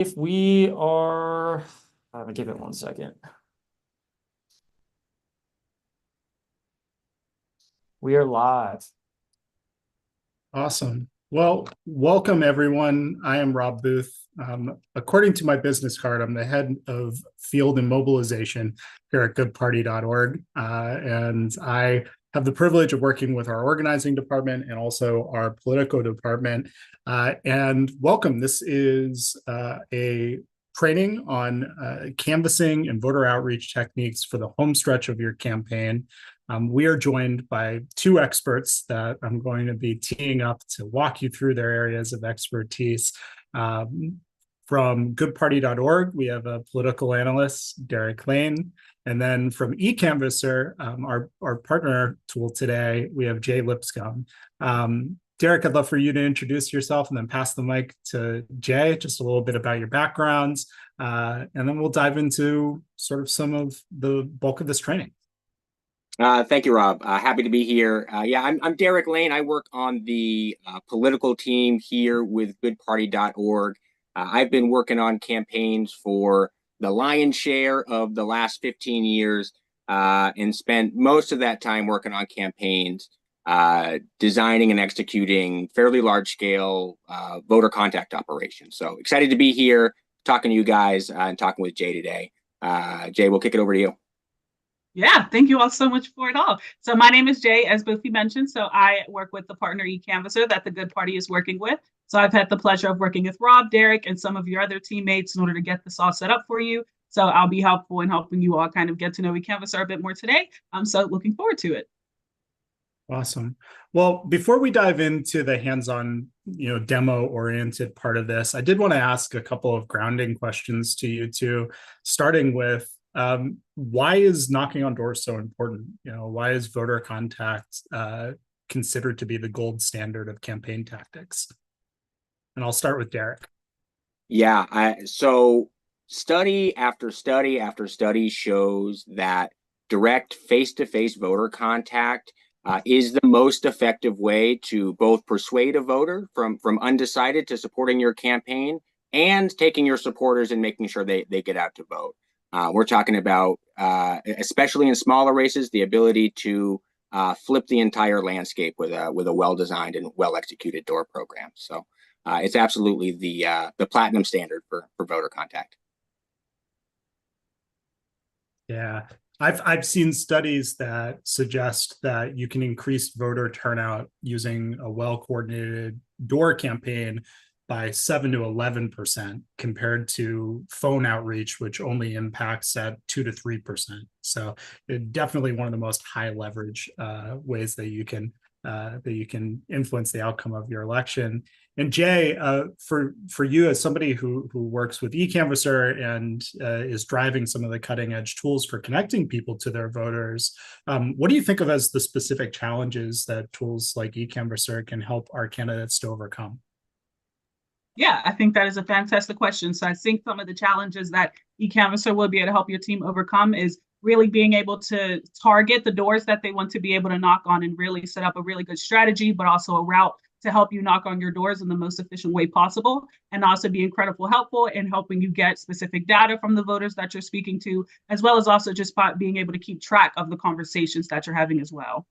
If we are, give it 1 second. We are live. Awesome. Well, welcome everyone. I am Rob Booth. According to my business card, I'm the head of field and mobilization here at goodparty.org. And I have the privilege of working with our organizing department and also our political department. And welcome. This is a training on canvassing and voter outreach techniques for the home stretch of your campaign. We are joined by two experts that I'm going to be teeing up to walk you through their areas of expertise. From goodparty.org, we have a political analyst, Derek Lane. And then from Ecanvasser, our partner tool today, we have Jay Lipscomb. Derek, I'd love for you to introduce yourself and then pass the mic to Jay, just a little bit about your backgrounds. And then we'll dive into sort of some of the bulk of this training. Thank you, Rob. Happy to be here. I'm Derek Lane. I work on the political team here with goodparty.org. I've been working on campaigns for the lion's share of the last 15 years and spent most of that time working on campaigns, designing and executing fairly large-scale voter contact operations. So excited to be here talking to you guys and talking with Jay today. Jay, we'll kick it over to you. Yeah, thank you all so much for it all. So my name is Jay, as Boofy mentioned. So I work with the partner Ecanvasser that the Good Party is working with. So I've had the pleasure of working with Rob, Derek, and some of your other teammates in order to get this all set up for you. So I'll be helpful in helping you all kind of get to know Ecanvasser a bit more today. I'm so looking forward to it. Awesome. Well, before we dive into the hands-on, demo-oriented part of this, I did want to ask a couple of grounding questions to you two, starting with why is knocking on doors so important? Why is voter contact considered to be the gold standard of campaign tactics? And I'll start with Derek. So study after study after study shows that direct face-to-face voter contact is the most effective way to both persuade a voter from undecided to supporting your campaign and taking your supporters and making sure they get out to vote. We're talking about, especially in smaller races, the ability to flip the entire landscape with a well-designed and well-executed door program. So it's absolutely the platinum standard for voter contact. Yeah, I've seen studies that suggest that you can increase voter turnout using a well-coordinated door campaign by 7 to 11% compared to phone outreach, which only impacts at 2 to 3%. So definitely one of the most high leverage ways that you can influence the outcome of your election. And Jay, for you as somebody who works with Ecanvasser and is driving some of the cutting edge tools for connecting people to their voters, what do you think of as the specific challenges that tools like Ecanvasser can help our candidates to overcome? Yeah, I think that is a fantastic question. So I think some of the challenges that Ecanvasser will be able to help your team overcome is really being able to target the doors that they want to be able to knock on and really set up a really good strategy, but also a route to help you knock on your doors in the most efficient way possible, and also be incredibly helpful in helping you get specific data from the voters that you're speaking to, as well as also just being able to keep track of the conversations that you're having as well.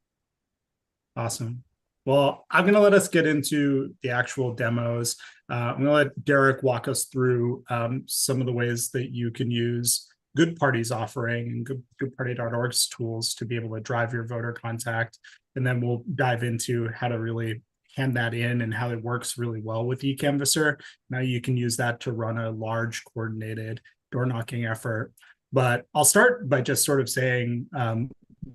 Awesome. Well, I'm going to let us get into the actual demos. I'm going to let Derek walk us through some of the ways that you can use Good Party's offering and goodparty.org's tools to be able to drive your voter contact. And then we'll dive into how to really hand that in and how it works really well with Ecanvasser. Now you can use that to run a large coordinated door knocking effort. But I'll start by just sort of saying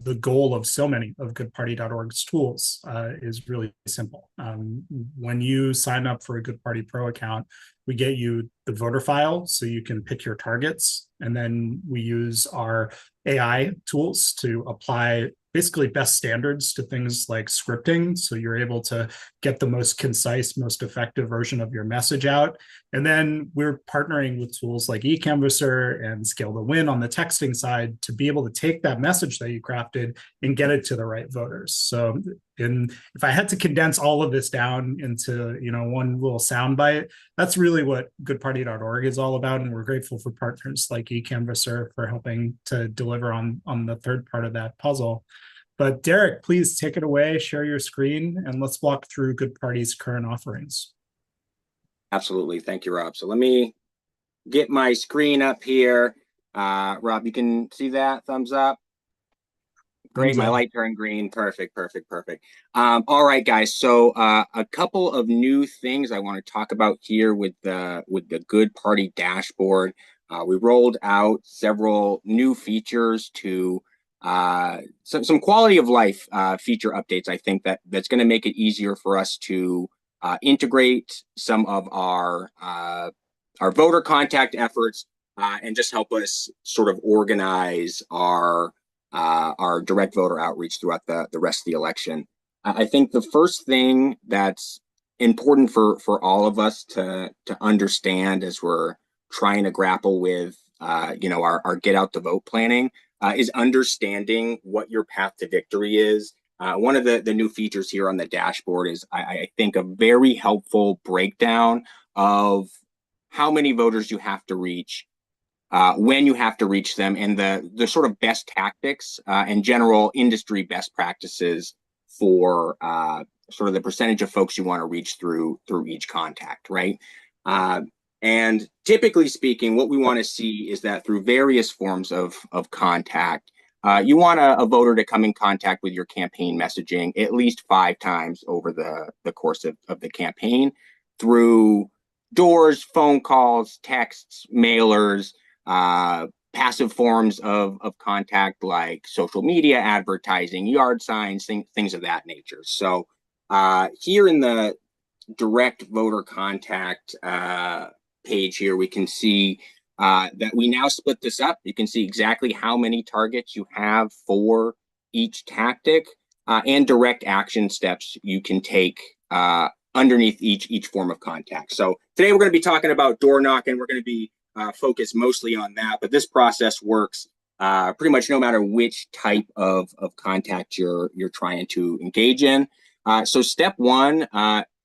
the goal of so many of goodparty.org's tools is really simple. When you sign up for a Good Party Pro account, we get you the voter file so you can pick your targets. And then we use our AI tools to apply basically best standards to things like scripting. So you're able to get the most concise, most effective version of your message out. And then we're partnering with tools like Ecanvasser and Scale to Win on the texting side to be able to take that message that you crafted and get it to the right voters. So And if I had to condense all of this down into, one little soundbite, that's really what goodparty.org is all about. And we're grateful for partners like Ecanvasser for helping to deliver on the third part of that puzzle. But Derek, please take it away, share your screen, and let's walk through Good Party's current offerings. Absolutely. Thank you, Rob. So let me get my screen up here. Rob, you can see that? Thumbs up. Great. My light turned green. Perfect. All right, guys. So a couple of new things I want to talk about here with the Good Party dashboard. We rolled out several new features to some quality of life feature updates. I think that's going to make it easier for us to integrate some of our voter contact efforts and just help us sort of organize our direct voter outreach throughout the rest of the election. I think the first thing that's important for all of us to understand as we're trying to grapple with our get out the vote planning is understanding what your path to victory is. One of the new features here on the dashboard is I think a very helpful breakdown of how many voters you have to reach, when you have to reach them, and the sort of best tactics and general industry best practices for sort of the percentage of folks you want to reach through each contact, right? And typically speaking, what we want to see is that through various forms of contact, you want a voter to come in contact with your campaign messaging at least 5 times over the course of the campaign through doors, phone calls, texts, mailers, passive forms of contact like social media, advertising, yard signs, things of that nature. So here in the direct voter contact page here, we can see that we now split this up. You can see exactly how many targets you have for each tactic and direct action steps you can take underneath each form of contact. So today we're going to be talking about door knocking. We're going to be focused mostly on that, but this process works pretty much no matter which type of contact you're trying to engage in. So step 1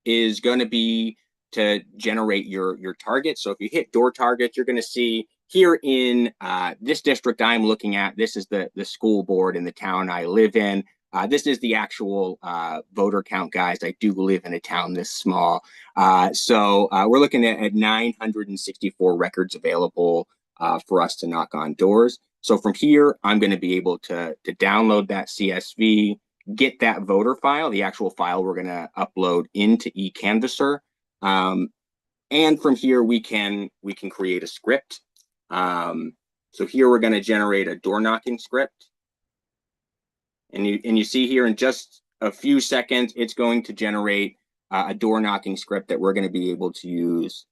is going to be to generate your target. So if you hit door target, you're going to see here in this district I'm looking at, this is the school board in the town I live in. This is the actual voter count, guys. I do live in a town this small. So we're looking at 964 records available for us to knock on doors. So from here, I'm going to be able to download that CSV, get that voter file, the actual file we're going to upload into Ecanvasser. And from here, we can create a script. So here we're going to generate a door knocking script. And you see here in just a few seconds, it's going to generate a door knocking script that we're going to be able to use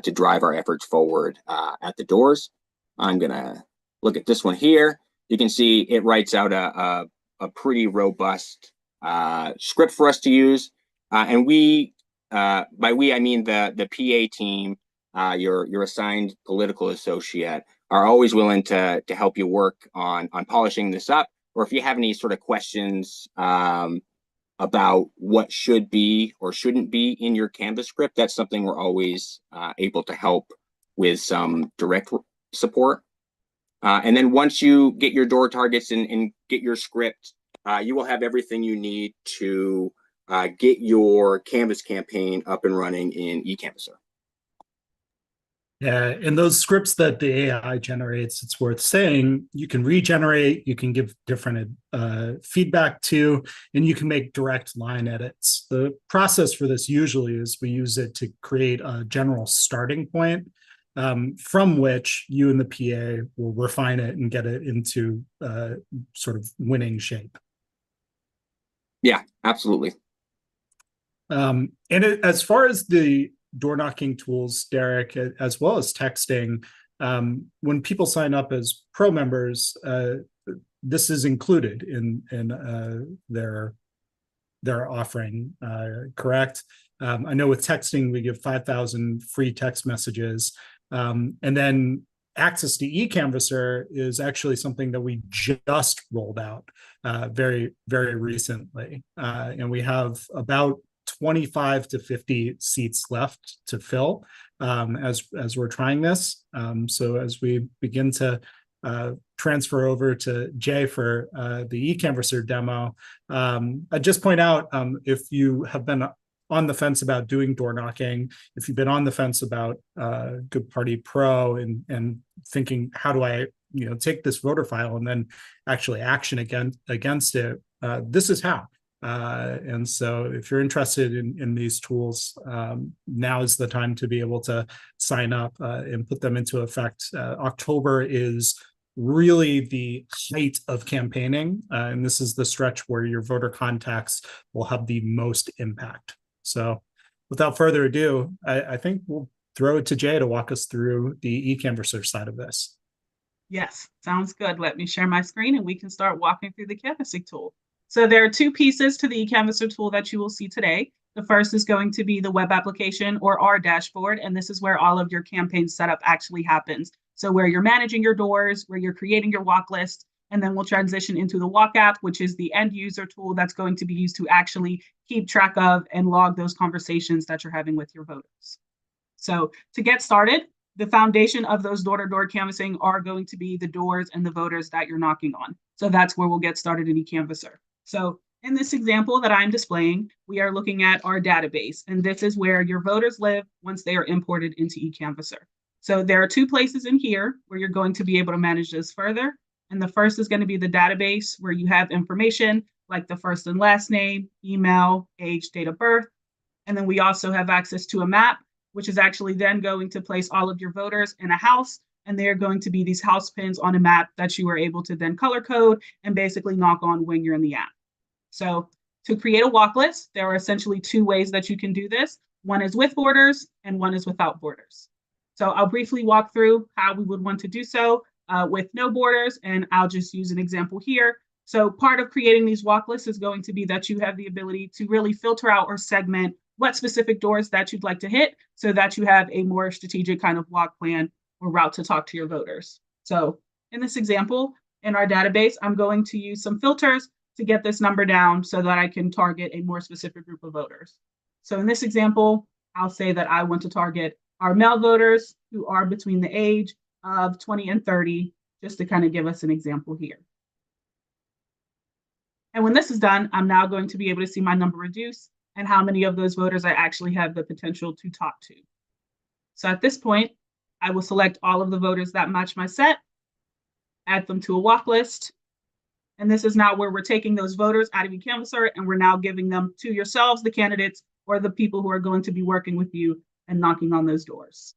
to drive our efforts forward at the doors. I'm going to look at this one here. You can see it writes out a pretty robust script for us to use. And we, by we, I mean the PA team, your assigned political associate, are always willing to help you work on polishing this up. Or if you have any sort of questions about what should be or shouldn't be in your Canvas script, that's something we're always able to help with some direct support. And then once you get your door targets and get your script, you will have everything you need to get your Canvas campaign up and running in Ecanvasser. Yeah, and those scripts that the AI generates, it's worth saying, you can regenerate, you can give different feedback to, and you can make direct line edits. The process for this usually is we use it to create a general starting point from which you and the PA will refine it and get it into sort of winning shape. Yeah, absolutely. And as far as the door knocking tools, Derek, as well as texting, when people sign up as pro members, this is included in their offering, correct? I know with texting we give 5,000 free text messages, and then access to Ecanvasser is actually something that we just rolled out very, very recently. And we have about 25 to 50 seats left to fill as we're trying this. So as we begin to transfer over to Jay for the Ecanvasser demo, I just point out if you have been on the fence about doing door knocking, if you've been on the fence about Good Party Pro and thinking, how do I take this voter file and then actually action against it, this is how. And so if you're interested in these tools, now is the time to be able to sign up and put them into effect. October is really the height of campaigning, and this is the stretch where your voter contacts will have the most impact. So without further ado, I think we'll throw it to Jay to walk us through the Ecanvasser side of this. Yes, sounds good. Let me share my screen and we can start walking through the canvassing tool. So there are two pieces to the Ecanvasser tool that you will see today. The first is going to be the web application or our dashboard, and this is where all of your campaign setup actually happens. So where you're managing your doors, where you're creating your walk list, and then we'll transition into the Walk app, which is the end user tool that's going to be used to actually keep track of and log those conversations that you're having with your voters. So to get started, the foundation of those door-to-door canvassing are going to be the doors and the voters that you're knocking on. So that's where we'll get started in Ecanvasser. So in this example that I'm displaying, we are looking at our database, and this is where your voters live once they are imported into Ecanvasser. So there are two places in here where you're going to be able to manage this further. And the first is going to be the database where you have information like the first and last name, email, age, date of birth. And then we also have access to a map, which is actually then going to place all of your voters in a house. And they're going to be these house pins on a map that you are able to then color code and basically knock on when you're in the app. So to create a walk list, there are essentially two ways that you can do this. One is with borders and one is without borders. So I'll briefly walk through how we would want to do so with no borders, and I'll just use an example here. So part of creating these walk lists is going to be that you have the ability to really filter out or segment what specific doors that you'd like to hit so that you have a more strategic kind of walk plan or route to talk to your voters. So in this example, in our database, I'm going to use some filters to get this number down so that I can target a more specific group of voters. So in this example, I'll say that I want to target our male voters who are between the age of 20 and 30, just to kind of give us an example here. And when this is done, I'm now going to be able to see my number reduce and how many of those voters I actually have the potential to talk to. So at this point, I will select all of the voters that match my set, add them to a walk list. And this is now where we're taking those voters out of Ecanvasser and we're now giving them to yourselves, the candidates, or the people who are going to be working with you and knocking on those doors.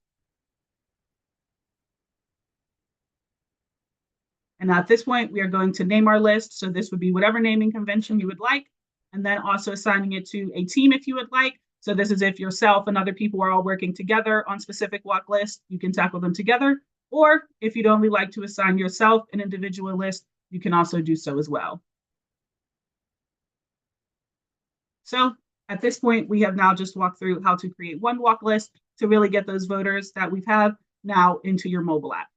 And at this point, we are going to name our list. So this would be whatever naming convention you would like, and then also assigning it to a team if you would like. So this is if yourself and other people are all working together on specific walk lists, you can tackle them together. Or if you'd only like to assign yourself an individual list, you can also do so as well. So at this point, we have now just walked through how to create one walk list to really get those voters that we have now into your mobile app.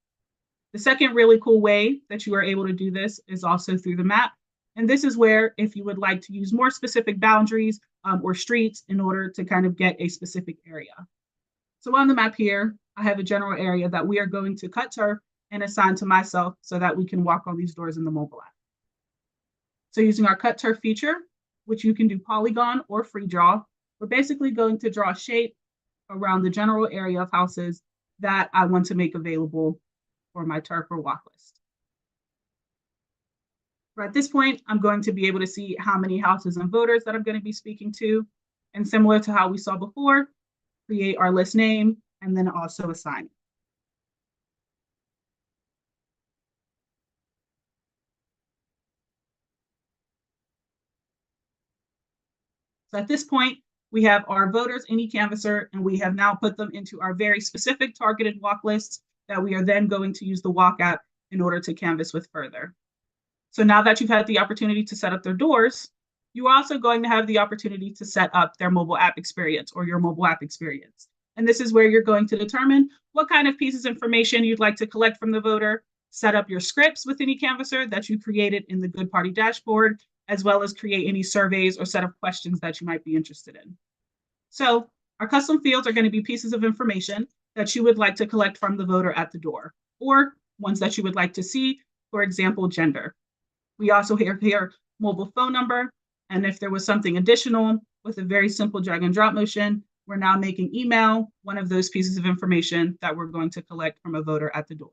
The second really cool way that you are able to do this is also through the map. And this is where, if you would like to use more specific boundaries or streets in order to kind of get a specific area. So on the map here, I have a general area that we are going to cut turf and assign to myself so that we can walk on these doors in the mobile app. So using our cut turf feature, which you can do polygon or free draw, we're basically going to draw a shape around the general area of houses that I want to make available for my turf or walk list. At this point, I'm going to be able to see how many houses and voters that I'm going to be speaking to. And similar to how we saw before, create our list name and then also assign it. So at this point, we have our voters in Ecanvasser, and we have now put them into our very specific targeted walk lists that we are then going to use the Walk app in order to canvas with further. So now that you've had the opportunity to set up their doors, you are also going to have the opportunity to set up their mobile app experience or your mobile app experience. And this is where you're going to determine what kind of pieces of information you'd like to collect from the voter, set up your scripts within Ecanvasser that you created in the Good Party dashboard, as well as create any surveys or set of questions that you might be interested in. So our custom fields are going to be pieces of information that you would like to collect from the voter at the door, or ones that you would like to see, for example, gender. We also have here mobile phone number, and if there was something additional with a very simple drag and drop motion, we're now making email one of those pieces of information that we're going to collect from a voter at the door.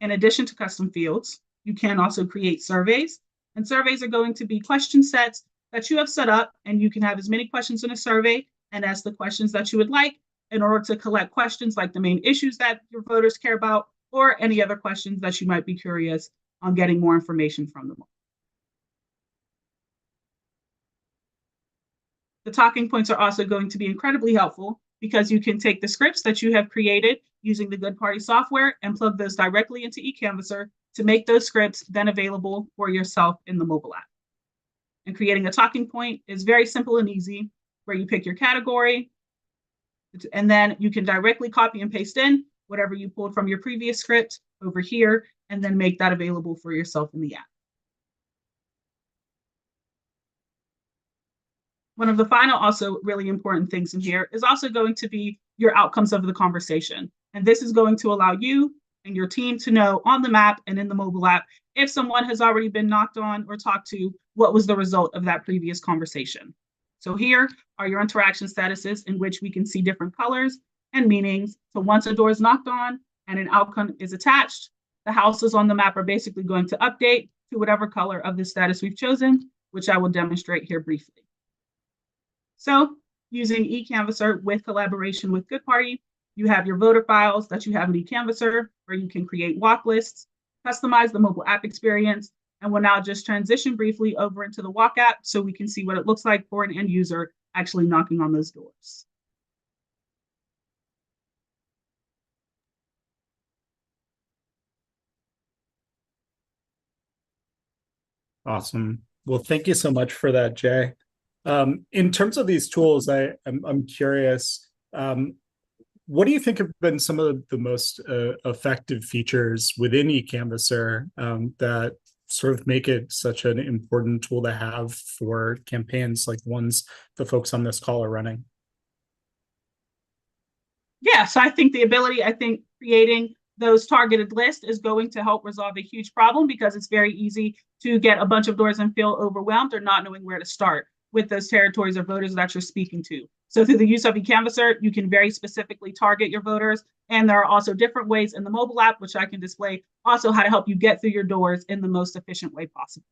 In addition to custom fields, you can also create surveys, and surveys are going to be question sets that you have set up, and you can have as many questions in a survey and ask the questions that you would like in order to collect questions like the main issues that your voters care about, or any other questions that you might be curious on getting more information from them. The talking points are also going to be incredibly helpful because you can take the scripts that you have created using the Good Party software and plug those directly into Ecanvasser to make those scripts then available for yourself in the mobile app. And creating a talking point is very simple and easy, where you pick your category, and then you can directly copy and paste in whatever you pulled from your previous script over here, and then make that available for yourself in the app. One of the final also really important things in here is also going to be your outcomes of the conversation. And this is going to allow you and your team to know on the map and in the mobile app if someone has already been knocked on or talked to, what was the result of that previous conversation. So here are your interaction statuses in which we can see different colors and meanings. So once a door is knocked on and an outcome is attached, the houses on the map are basically going to update to whatever color of the status we've chosen, which I will demonstrate here briefly. So using Ecanvasser with collaboration with Good Party, you have your voter files that you have in Ecanvasser, where you can create walk lists, customize the mobile app experience, and we'll now just transition briefly over into the walk app so we can see what it looks like for an end user actually knocking on those doors. Awesome. Well, thank you so much for that, Jay. In terms of these tools, I'm curious, what do you think have been some of the most effective features within Ecanvasser that sort of make it such an important tool to have for campaigns like ones the folks on this call are running? Yeah, so I think creating those targeted lists is going to help resolve a huge problem, because it's very easy to get a bunch of doors and feel overwhelmed or not knowing where to start with those territories or voters that you're speaking to. So through the use of Ecanvasser, you can very specifically target your voters. And there are also different ways in the mobile app, which I can display, also how to help you get through your doors in the most efficient way possible.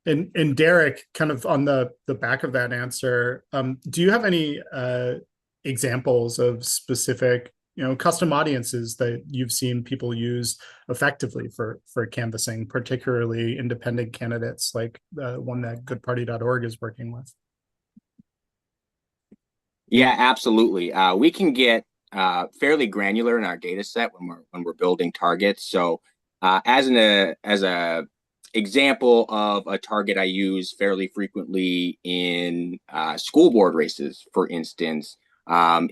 And Derek, kind of on the back of that answer, do you have any examples of specific, custom audiences that you've seen people use effectively for canvassing, particularly independent candidates like the one that goodparty.org is working with? Yeah, absolutely. We can get fairly granular in our data set when we're building targets. So as a example of a target I use fairly frequently in school board races, for instance,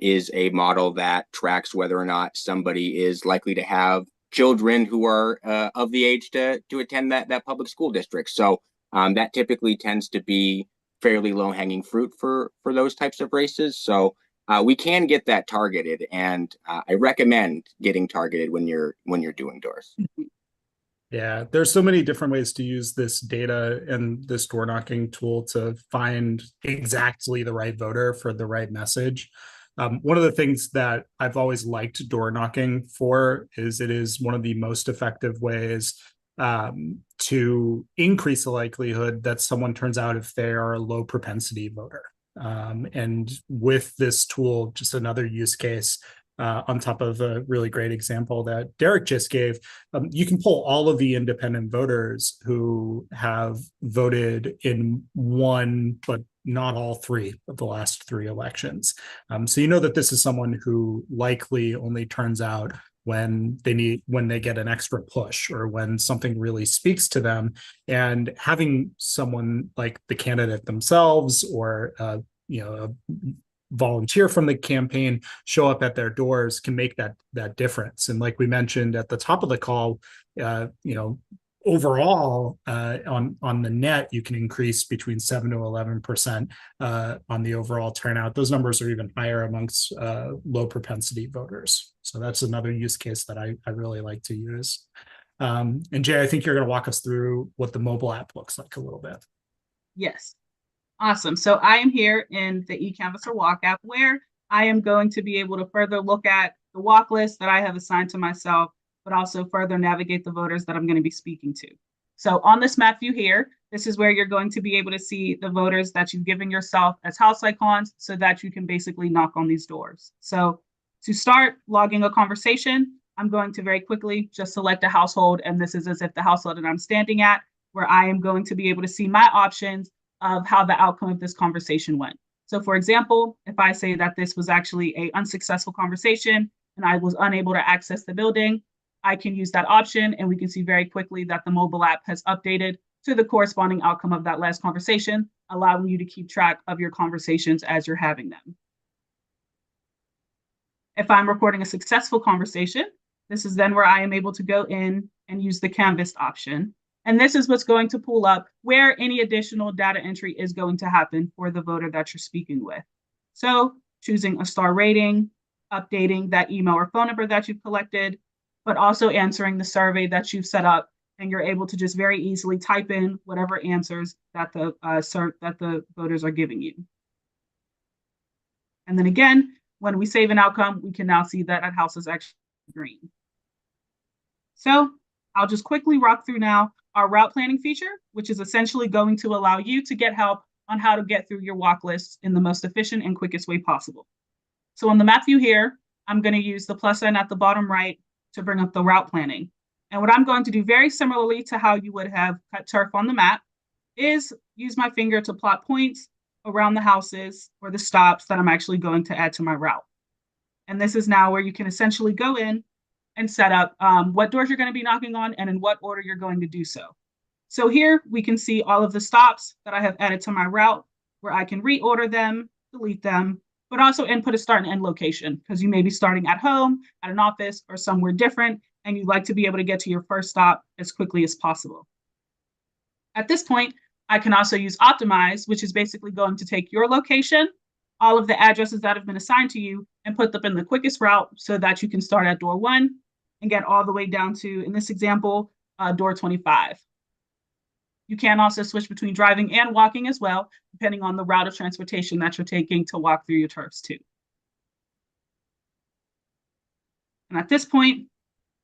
is a model that tracks whether or not somebody is likely to have children who are of the age to attend that public school district. So that typically tends to be fairly low-hanging fruit for those types of races. So we can get that targeted, and I recommend getting targeted when you're doing doors. Yeah, there's so many different ways to use this data and this door knocking tool to find exactly the right voter for the right message. One of the things that I've always liked door knocking for is it is one of the most effective ways to increase the likelihood that someone turns out if they are a low propensity voter. And with this tool, just another use case on top of a really great example that Derek just gave, you can pull all of the independent voters who have voted in one, but not all three of the last three elections. So you know that this is someone who likely only turns out when they get an extra push or when something really speaks to them. And having someone like the candidate themselves or a volunteer from the campaign show up at their doors can make that difference. And like we mentioned at the top of the call, overall on the net, you can increase between 7 to 11% on the overall turnout. Those numbers are even higher amongst low propensity voters. So that's another use case that I really like to use. And Jay, I think you're going to walk us through what the mobile app looks like a little bit. Yes. Awesome. So I am here in the Ecanvasser Walk app, where I am going to be able to further look at the walk list that I have assigned to myself, but also further navigate the voters that I'm going to be speaking to. So on this map view here, this is where you're going to be able to see the voters that you've given yourself as house icons so that you can basically knock on these doors. So to start logging a conversation, I'm going to very quickly just select a household, and this is as if the household that I'm standing at, where I am going to be able to see my options of how the outcome of this conversation went. So for example, if I say that this was actually an unsuccessful conversation and I was unable to access the building, I can use that option, and we can see very quickly that the mobile app has updated to the corresponding outcome of that last conversation, allowing you to keep track of your conversations as you're having them. If I'm recording a successful conversation, this is then where I am able to go in and use the Canvas option. And this is what's going to pull up where any additional data entry is going to happen for the voter that you're speaking with. So choosing a star rating, updating that email or phone number that you've collected, but also answering the survey that you've set up. And you're able to just very easily type in whatever answers that the voters are giving you. And then again, when we save an outcome, we can now see that house is actually green. So I'll just quickly walk through now our route planning feature, which is essentially going to allow you to get help on how to get through your walk lists in the most efficient and quickest way possible. So on the map view here, I'm going to use the plus sign at the bottom right to bring up the route planning. And what I'm going to do, very similarly to how you would have cut turf on the map, is use my finger to plot points around the houses or the stops that I'm actually going to add to my route. And this is now where you can essentially go in and set up what doors you're going to be knocking on and in what order you're going to do so. So here we can see all of the stops that I have added to my route, where I can reorder them, delete them, but also input a start and end location, because you may be starting at home, at an office, or somewhere different, and you'd like to be able to get to your first stop as quickly as possible. At this point, I can also use Optimize, which is basically going to take your location, all of the addresses that have been assigned to you, and put them in the quickest route so that you can start at door 1 and get all the way down to, in this example, door 25. You can also switch between driving and walking as well, depending on the route of transportation that you're taking to walk through your turfs too. And at this point,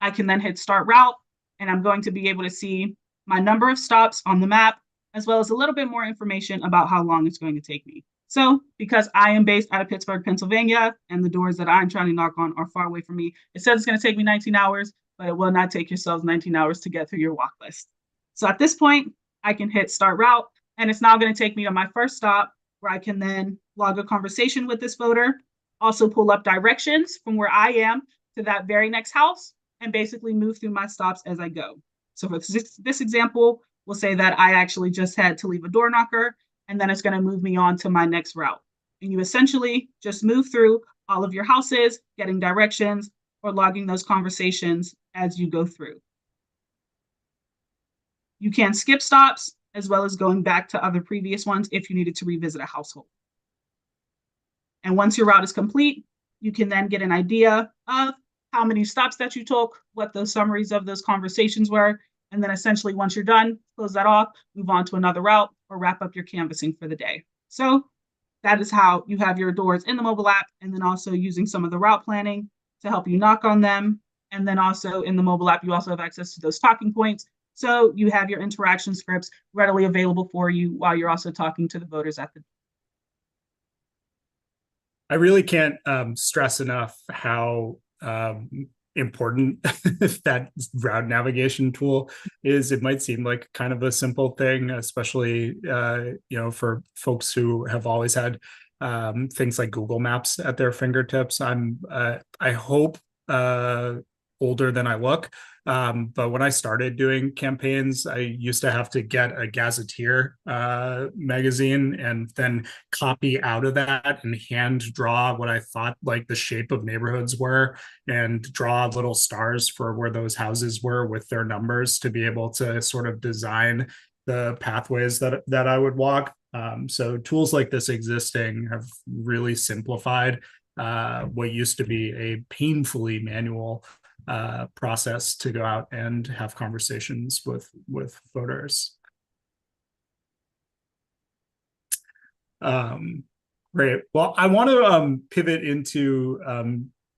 I can then hit start route, and I'm going to be able to see my number of stops on the map, as well as a little bit more information about how long it's going to take me. So because I am based out of Pittsburgh, Pennsylvania, and the doors that I'm trying to knock on are far away from me, it says it's going to take me 19 hours, but it will not take yourselves 19 hours to get through your walk list. So at this point, I can hit start route, and it's now going to take me to my first stop, where I can then log a conversation with this voter, also pull up directions from where I am to that very next house, and basically move through my stops as I go. So for this example, we'll say that I actually just had to leave a door knocker, and then it's going to move me on to my next route. And you essentially just move through all of your houses, getting directions or logging those conversations as you go through. You can skip stops, as well as going back to other previous ones if you needed to revisit a household. And once your route is complete, you can then get an idea of how many stops that you took, what those summaries of those conversations were, and then essentially once you're done, close that off, move on to another route, or wrap up your canvassing for the day. So that is how you have your doors in the mobile app, and then also using some of the route planning to help you knock on them. And then also in the mobile app, you also have access to those talking points. So you have your interaction scripts readily available for you while you're also talking to the voters at the. I really can't stress enough how important that route navigation tool is. It might seem like kind of a simple thing, especially for folks who have always had things like Google Maps at their fingertips. I hope older than I look. But when I started doing campaigns, I used to have to get a Gazetteer magazine and then copy out of that and hand draw what I thought like the shape of neighborhoods were and draw little stars for where those houses were with their numbers to be able to sort of design the pathways that I would walk. So tools like this existing have really simplified what used to be a painfully manual process to go out and have conversations with voters. Great. Well, I want to pivot into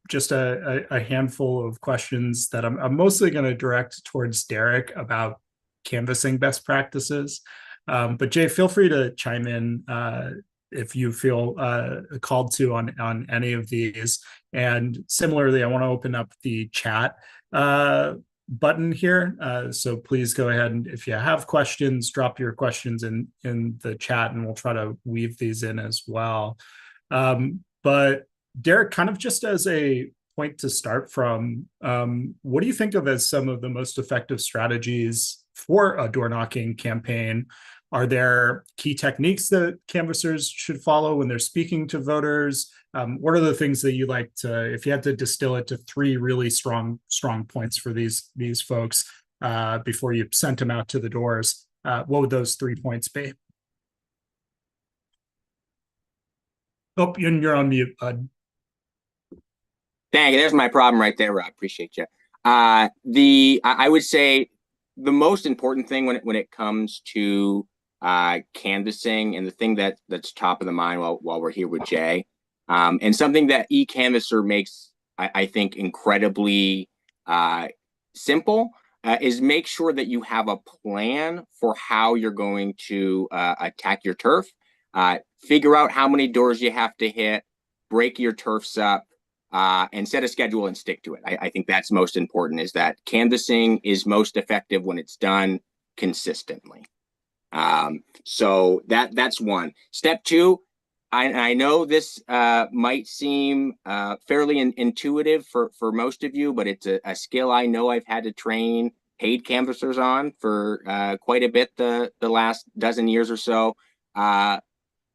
just a handful of questions that I'm mostly going to direct towards Derek about canvassing best practices. But Jay, feel free to chime in if you feel called to on any of these. And similarly, I want to open up the chat button here. So please go ahead and if you have questions, drop your questions in the chat and we'll try to weave these in as well. But Derek, kind of just as a point to start from, what do you think of as some of the most effective strategies for a door knocking campaign? Are there key techniques that canvassers should follow when they're speaking to voters? What are the things that you like to, if you had to distill it to 3 really strong points for these folks before you sent them out to the doors, what would those 3 points be? Oh, you're on mute, bud. Dang, there's my problem right there, Rob. Appreciate you. I would say the most important thing when it comes to canvassing, and the thing that's top of the mind while we're here with Jay, and something that Ecanvasser makes, I think, incredibly simple, is make sure that you have a plan for how you're going to attack your turf. Figure out how many doors you have to hit, break your turfs up, and set a schedule and stick to it. I think that's most important, is that canvassing is most effective when it's done consistently. So that's one. Step 2, I know this might seem fairly intuitive for most of you, but it's a skill I know I've had to train paid canvassers on for quite a bit the last dozen years or so.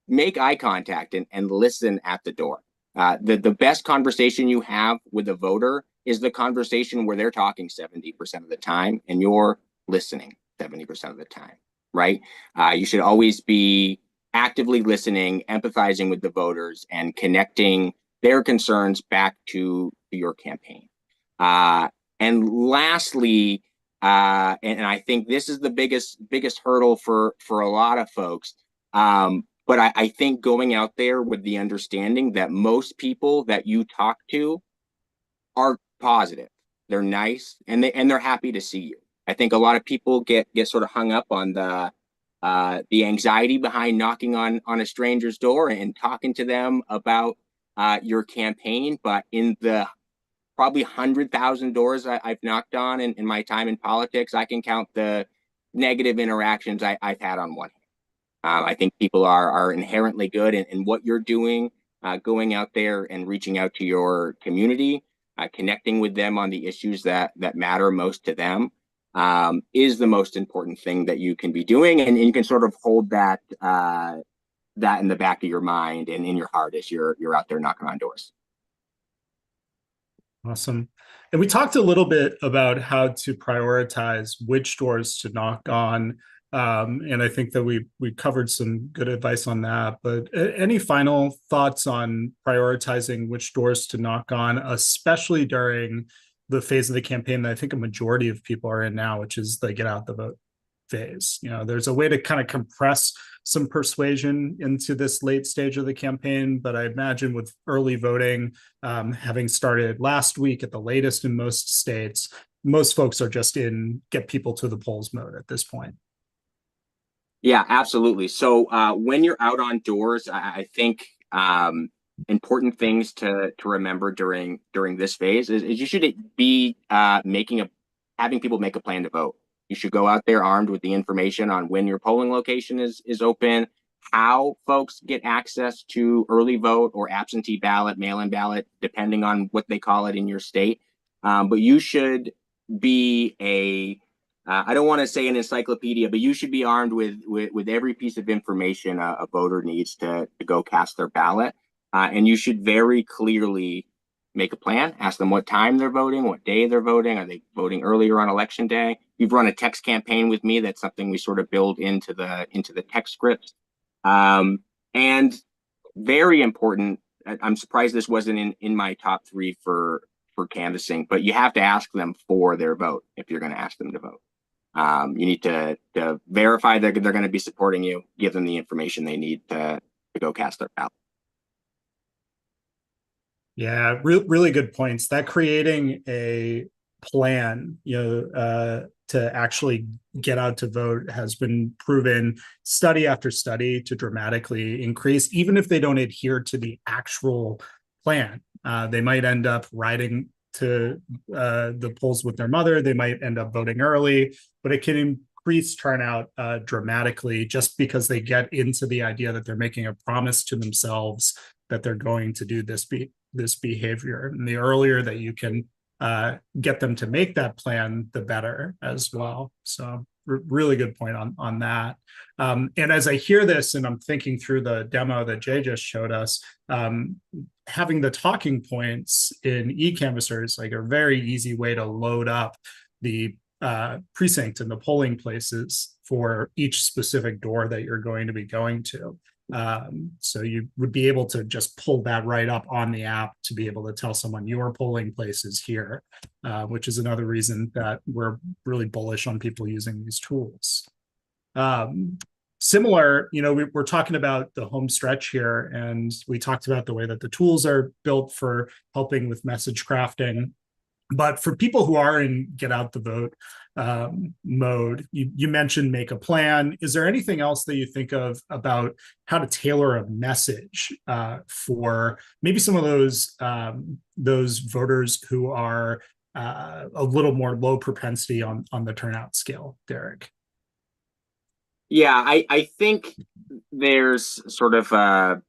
Make eye contact and listen at the door. The best conversation you have with a voter is the conversation where they're talking 70% of the time and you're listening 70% of the time, right? You should always be actively listening, empathizing with the voters, and connecting their concerns back to your campaign. And lastly, and I think this is the biggest hurdle for a lot of folks, but I think going out there with the understanding that most people that you talk to are positive, they're nice, and they're happy to see you. I think a lot of people get sort of hung up on the anxiety behind knocking on a stranger's door and talking to them about your campaign. But in the probably 100,000 doors I've knocked on in my time in politics, I can count the negative interactions I've had on one hand. I think people are inherently good in what you're doing, going out there and reaching out to your community, connecting with them on the issues that matter most to them, is the most important thing that you can be doing, and you can sort of hold that in the back of your mind and in your heart as you're out there knocking on doors. Awesome. And we talked a little bit about how to prioritize which doors to knock on. And I think that we covered some good advice on that. But any final thoughts on prioritizing which doors to knock on, especially during the phase of the campaign that I think a majority of people are in now, which is the get out the vote phase? You know, there's a way to kind of compress some persuasion into this late stage of the campaign, but I imagine with early voting having started last week at the latest in most states, most folks are just in get people to the polls mode at this point. Yeah, absolutely. So when you're out on doors, I think important things to remember during this phase is you should be having people make a plan to vote. You should go out there armed with the information on when your polling location is open, how folks get access to early vote or absentee ballot, mail-in ballot, depending on what they call it in your state. but you should be I don't want to say an encyclopedia, but you should be armed with every piece of information a voter needs to go cast their ballot. And you should very clearly make a plan, ask them what time they're voting, what day they're voting. Are they voting earlier on election day? You've run a text campaign with me. That's something we sort of build into the text script. And very important, I'm surprised this wasn't in my top 3 for canvassing, but you have to ask them for their vote if you're going to ask them to vote. You need to verify that they're going to be supporting you, give them the information they need to go cast their ballot. Yeah, really good points. That creating a plan, to actually get out to vote has been proven study after study to dramatically increase, even if they don't adhere to the actual plan. They might end up riding to the polls with their mother. They might end up voting early, but it can increase turnout dramatically just because they get into the idea that they're making a promise to themselves that they're going to do this behavior. And the earlier that you can get them to make that plan, the better as well. So really good point on that. And as I hear this and I'm thinking through the demo that Jay just showed us, having the talking points in Ecanvasser is like a very easy way to load up the precinct and the polling places for each specific door that you're going to be going to. So you would be able to just pull that right up on the app to be able to tell someone your polling place is here, which is another reason that we're really bullish on people using these tools. Similar, we're talking about the home stretch here, and we talked about the way that the tools are built for helping with message crafting. But for people who are in get out the vote mode, you mentioned make a plan. Is there anything else that you think of about how to tailor a message for maybe some of those voters who are a little more low propensity on the turnout scale, Derek? Yeah, I think there's sort of a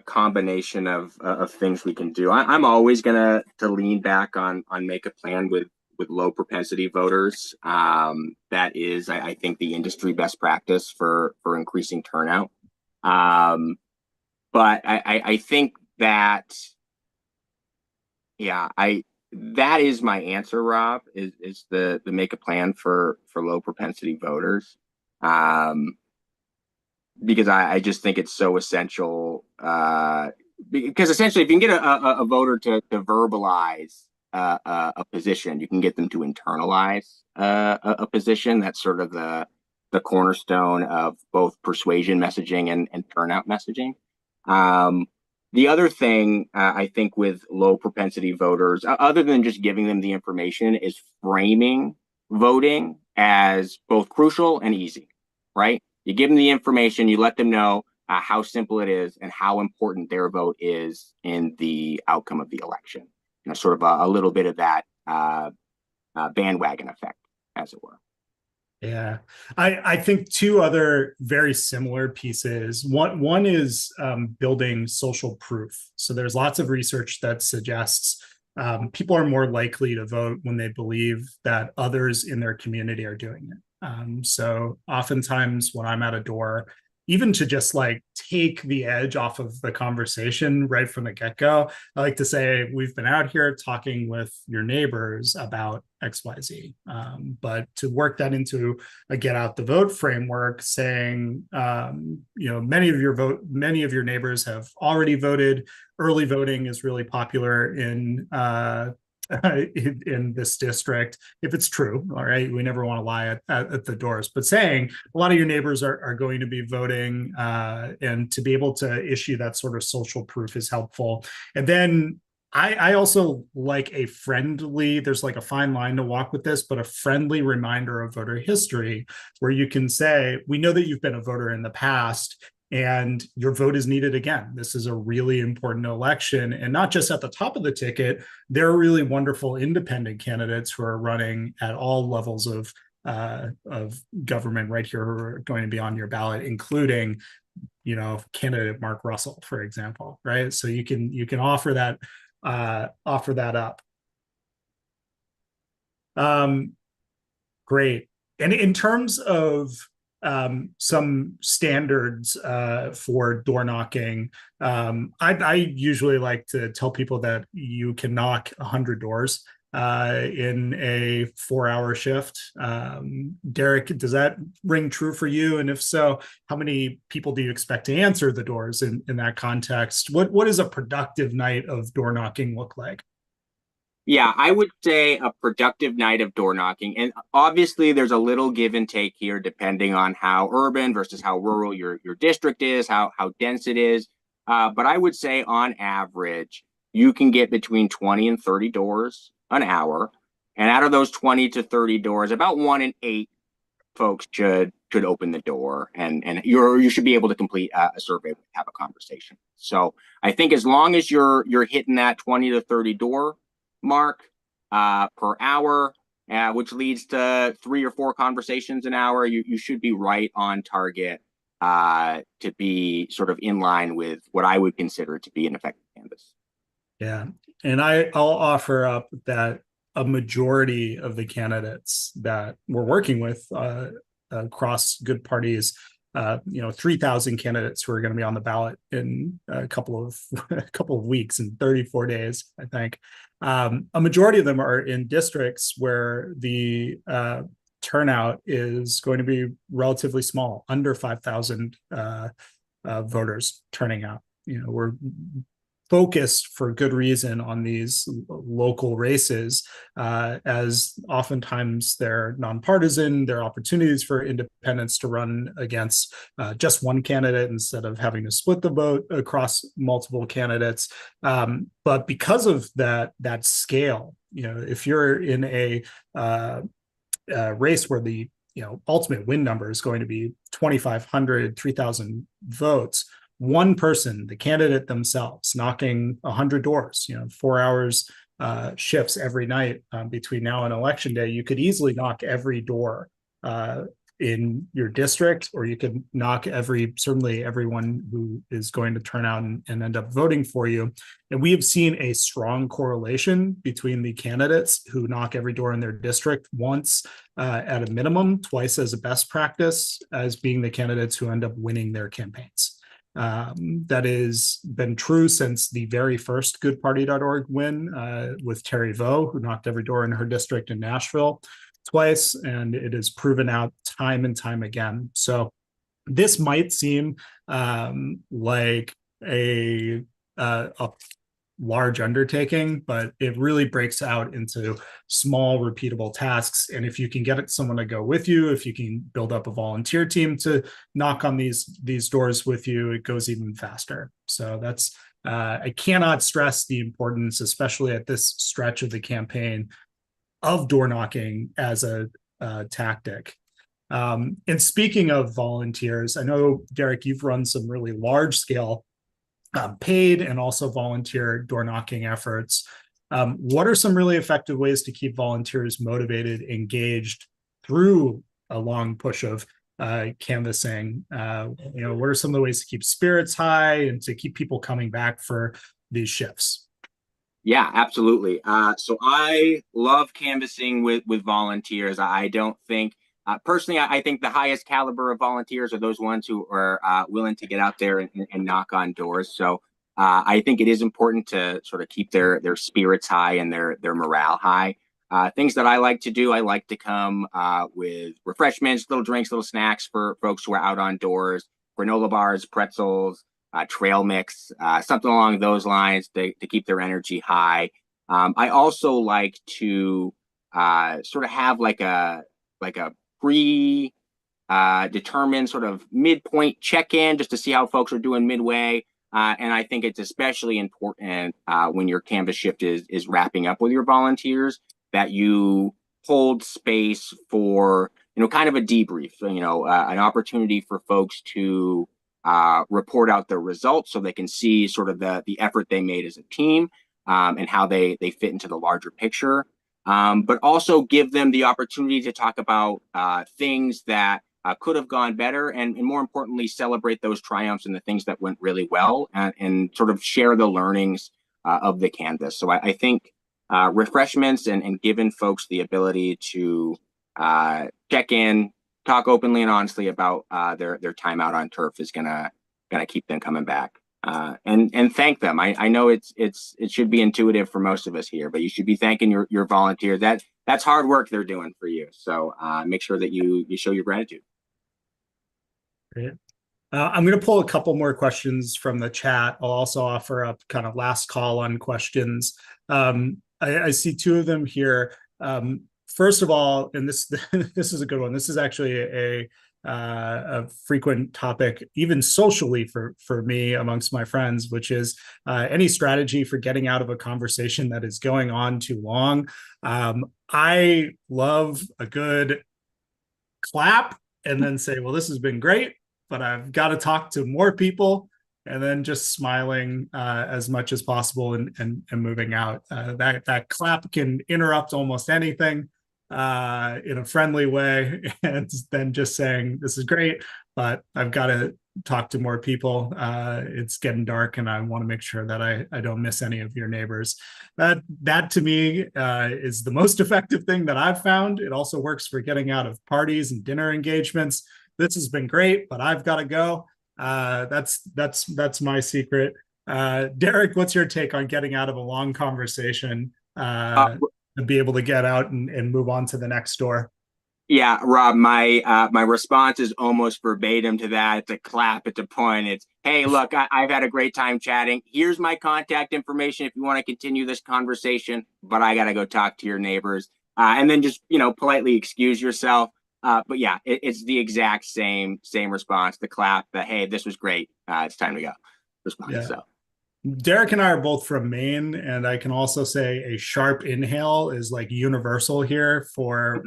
combination of things we can do. I'm always gonna lean back on make a plan with low propensity voters. That is, I think, the industry best practice for increasing turnout. But I think that, yeah, that is my answer, Rob, is the make a plan for low propensity voters. Because I just think it's so essential. Because essentially, if you can get a voter to verbalize a position, you can get them to internalize a position. That's sort of the cornerstone of both persuasion messaging and turnout messaging. The other thing I think with low propensity voters, other than just giving them the information, is framing voting as both crucial and easy, right? You give them the information, you let them know how simple it is and how important their vote is in the outcome of the election. Sort of a little bit of that bandwagon effect, as it were. Yeah, I think 2 other very similar pieces. One is building social proof. So there's lots of research that suggests people are more likely to vote when they believe that others in their community are doing it. So oftentimes when I'm at a door, even to just like take the edge off of the conversation right from the get-go, I like to say, we've been out here talking with your neighbors about XYZ. But to work that into a get out the vote framework, saying, many of your neighbors have already voted. Early voting is really popular in this district, if it's true. All right, we never want to lie at the doors, but saying a lot of your neighbors are going to be voting, and to be able to issue that sort of social proof is helpful. And then I also like there's like a fine line to walk with this, but a friendly reminder of voter history, where you can say, we know that you've been a voter in the past, and your vote is needed again. This is a really important election, and not just at the top of the ticket. There are really wonderful independent candidates who are running at all levels of government right here, who are going to be on your ballot, including, candidate Mark Russell, for example, right? So you can offer that up. Great. And in terms of some standards for door knocking, I usually like to tell people that you can knock 100 doors in a 4-hour shift. Derek, does that ring true for you? And if so, how many people do you expect to answer the doors in that context? What does a productive night of door knocking look like? Yeah, I would say a productive night of door knocking. And obviously there's a little give and take here depending on how urban versus how rural your district is, how dense it is. But I would say on average, you can get between 20 and 30 doors an hour. And out of those 20 to 30 doors, about 1 in 8 folks should open the door, and you should be able to complete a survey, have a conversation. So I think as long as you're hitting that 20 to 30 door mark per hour, which leads to 3 or 4 conversations an hour, you should be right on target to be sort of in line with what I would consider to be an effective canvas. Yeah. And I'll offer up that a majority of the candidates that we're working with across good parties, 3,000 candidates who are going to be on the ballot in a couple of weeks, in 34 days, I think. A majority of them are in districts where the turnout is going to be relatively small, under 5,000 voters turning out. We're focused for good reason on these local races, as oftentimes they're nonpartisan. There are opportunities for independents to run against just one candidate instead of having to split the vote across multiple candidates. But because of that scale, if you're in a race where the ultimate win number is going to be 2,500, 3,000 votes, one person, the candidate themselves, knocking 100 doors, 4 hours shifts every night between now and election day, you could easily knock every door in your district, or you could knock certainly everyone who is going to turn out and end up voting for you. And we have seen a strong correlation between the candidates who knock every door in their district once at a minimum, twice as a best practice, as being the candidates who end up winning their campaigns. That has been true since the very first goodparty.org win with Terry Vo, who knocked every door in her district in Nashville twice, and it is proven out time and time again. So this might seem like a large undertaking, but it really breaks out into small, repeatable tasks. And if you can get someone to go with you, if you can build up a volunteer team to knock on these doors with you, it goes even faster. So that's I cannot stress the importance, especially at this stretch of the campaign, of door knocking as a tactic. And speaking of volunteers, I know, Derek, you've run some really large scale paid and also volunteer door knocking efforts. What are some really effective ways to keep volunteers motivated, engaged through a long push of canvassing? What are some of the ways to keep spirits high and to keep people coming back for these shifts? Yeah, absolutely. So I love canvassing with volunteers. I don't think personally, I think the highest caliber of volunteers are those ones who are willing to get out there and knock on doors. So I think it is important to sort of keep their spirits high and their morale high. Things that I like to do, I like to come with refreshments, little drinks, little snacks for folks who are out on doors, granola bars, pretzels, trail mix, something along those lines to keep their energy high. I also like to sort of have like a pre-determined sort of midpoint check-in just to see how folks are doing midway. And I think it's especially important when your canvas shift is wrapping up with your volunteers that you hold space for, kind of a debrief, an opportunity for folks to report out their results so they can see sort of the effort they made as a team and how they fit into the larger picture. But also give them the opportunity to talk about things that could have gone better, and more importantly, celebrate those triumphs and the things that went really well, and sort of share the learnings of the canvas. So I think refreshments and giving folks the ability to check in, talk openly and honestly about their time out on turf is gonna keep them coming back. And thank them. I know it should be intuitive for most of us here, but you should be thanking your volunteers. That's hard work they're doing for you. So make sure that you show your gratitude. Great. I'm going to pull a couple more questions from the chat. I'll also offer up kind of last call on questions. I see two of them here. First of all, and this this is a good one. This is actually a frequent topic, even socially for me amongst my friends, which is any strategy for getting out of a conversation that is going on too long. I love a good clap and then say, well, this has been great, but I've got to talk to more people, and then just smiling as much as possible and moving out. That clap can interrupt almost anything in a friendly way, and then just saying, this is great, but I've got to talk to more people. It's getting dark and I want to make sure that I don't miss any of your neighbors. That to me is the most effective thing that I've found. It also works for getting out of parties and dinner engagements. This has been great, but I've got to go. That's my secret. Derek, what's your take on getting out of a long conversation to be able to get out and move on to the next door? Yeah, Rob, my response is almost verbatim to that. It's a clap, it's a point. It's, hey, look, I've had a great time chatting. Here's my contact information if you want to continue this conversation, but I got to go talk to your neighbors. And then just, politely excuse yourself. But yeah, it's the exact same response. The clap, the hey, this was great. It's time to go. Response. Yeah. So Derek and I are both from Maine, and I can also say a sharp inhale is like universal here for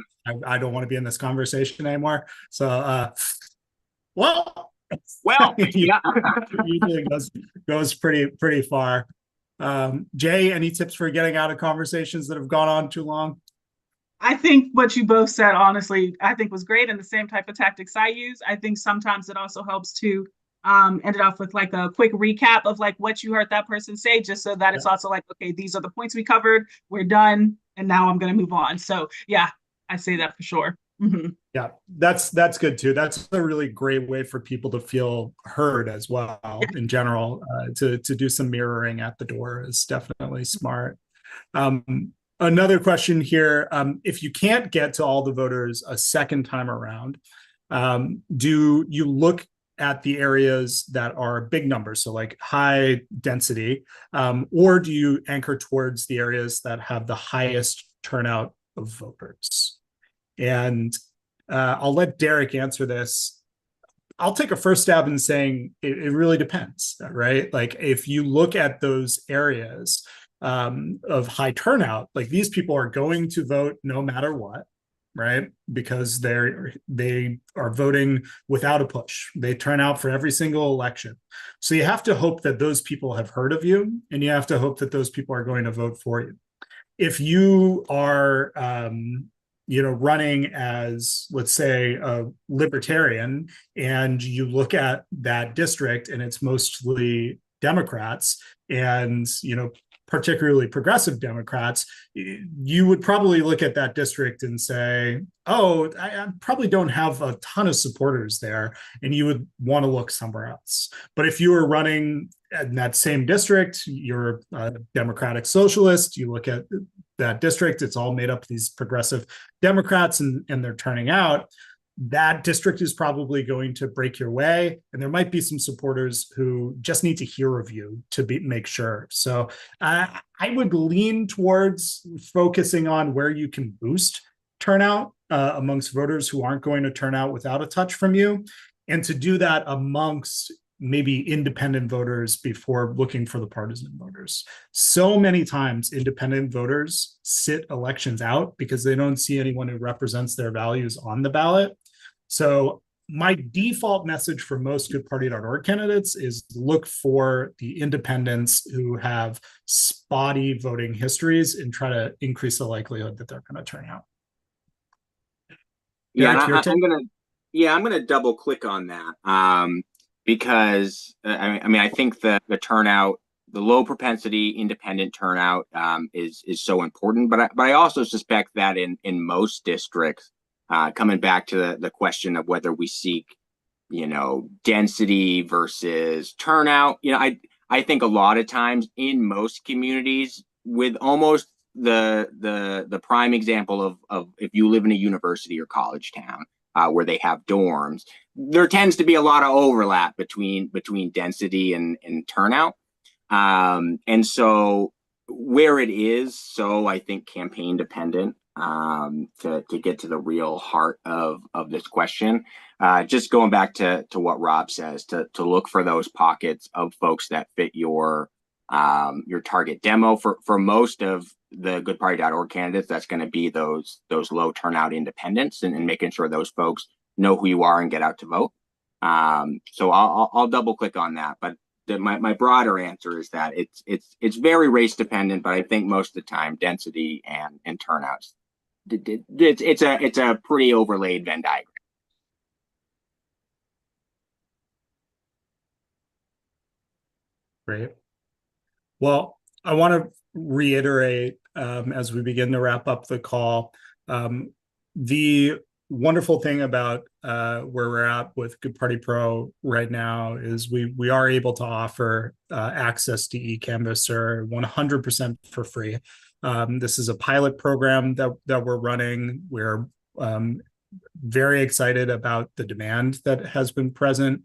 I don't want to be in this conversation anymore. So well yeah. usually goes pretty far. Jay, any tips for getting out of conversations that have gone on too long? I think what you both said, honestly, I think was great, and the same type of tactics I use. I think sometimes it also helps to end it off with like a quick recap of like what you heard that person say, just so that it's also like, okay, these are the points we covered, we're done, and now I'm going to move on. So yeah, I say that for sure. Mm-hmm. Yeah, that's good too. That's a really great way for people to feel heard as well. In general, to do some mirroring at the door is definitely smart. Another question here: if you can't get to all the voters a second time around, do you look at the areas that are big numbers, so like high density, or do you anchor towards the areas that have the highest turnout of voters? And I'll let Derek answer this. I'll take a first stab in saying it really depends, right? Like if you look at those areas of high turnout, like these people are going to vote no matter what, right? Because they are voting without a push. They turn out for every single election. So you have to hope that those people have heard of you, and you have to hope that those people are going to vote for you. If you are running as, let's say, a libertarian, and you look at that district and it's mostly Democrats, and particularly progressive Democrats, you would probably look at that district and say, oh, I probably don't have a ton of supporters there, and you would want to look somewhere else. But if you were running in that same district, you're a Democratic Socialist, you look at that district, it's all made up of these progressive Democrats, and they're turning out, that district is probably going to break your way, and there might be some supporters who just need to hear of you to make sure. So I would lean towards focusing on where you can boost turnout amongst voters who aren't going to turn out without a touch from you, and to do that amongst maybe independent voters before looking for the partisan voters. So many times independent voters sit elections out because they don't see anyone who represents their values on the ballot. So my default message for most goodparty.org candidates is look for the independents who have spotty voting histories and try to increase the likelihood that they're going to turn out. Yeah, I'm gonna double click on that because I think the turnout low propensity independent turnout is so important. But I also suspect that in most districts, coming back to the question of whether we seek, density versus turnout, I think a lot of times in most communities, with almost the prime example of if you live in a university or college town where they have dorms, there tends to be a lot of overlap between density and turnout. And so where it is, so I think campaign dependent, to get to the real heart of this question, just going back to what Rob says, to look for those pockets of folks that fit your target demo. For most of the goodparty.org candidates, that's going to be those low turnout independents, and making sure those folks know who you are and get out to vote. So I'll double click on that, but my broader answer is that it's very race dependent, but I think most of the time density and turnouts, it's a pretty overlaid Venn diagram. Great. Well, I want to reiterate as we begin to wrap up the call, the wonderful thing about where we're at with Good Party Pro right now is we are able to offer access to Ecanvasser 100% for free. This is a pilot program that we're running. We're very excited about the demand that has been present.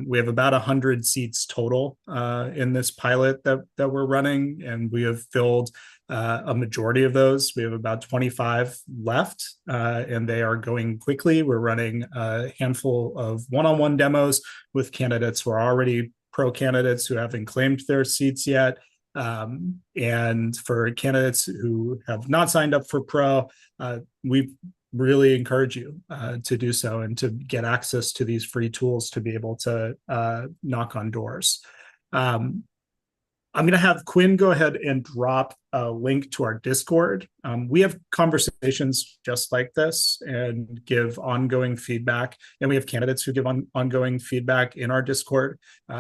We have about 100 seats total in this pilot that we're running, and we have filled a majority of those. We have about 25 left, and they are going quickly. We're running a handful of one-on-one demos with candidates who are already pro candidates who haven't claimed their seats yet. And for candidates who have not signed up for pro, we really encourage you to do so and to get access to these free tools to be able to knock on doors. I'm going to have Quinn go ahead and drop a link to our Discord. We have conversations just like this and give ongoing feedback, and we have candidates who give ongoing feedback in our Discord.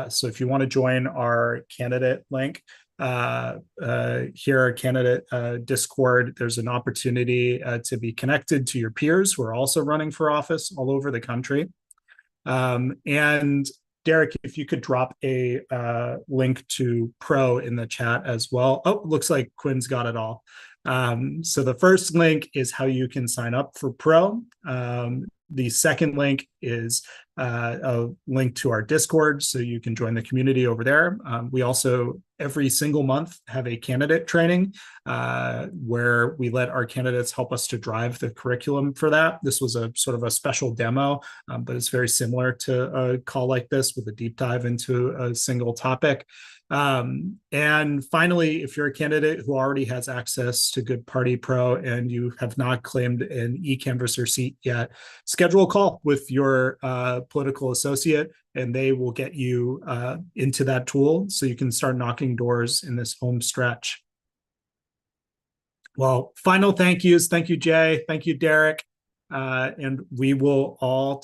So if you want to join our candidate link, here our candidate Discord, there's an opportunity to be connected to your peers who are also running for office all over the country. And Derek, if you could drop a link to Pro in the chat as well. Oh, looks like Quinn's got it all. So the first link is how you can sign up for Pro. The second link is a link to our Discord, so you can join the community over there. We also, every single month, have a candidate training where we let our candidates help us to drive the curriculum for that. This was a sort of a special demo, but it's very similar to a call like this with a deep dive into a single topic. And finally, if you're a candidate who already has access to Good Party Pro and you have not claimed an Ecanvasser seat yet, schedule a call with your political associate, and they will get you into that tool so you can start knocking doors in this home stretch. Well, final thank yous. Thank you, Jay. Thank you, Derek. And we will all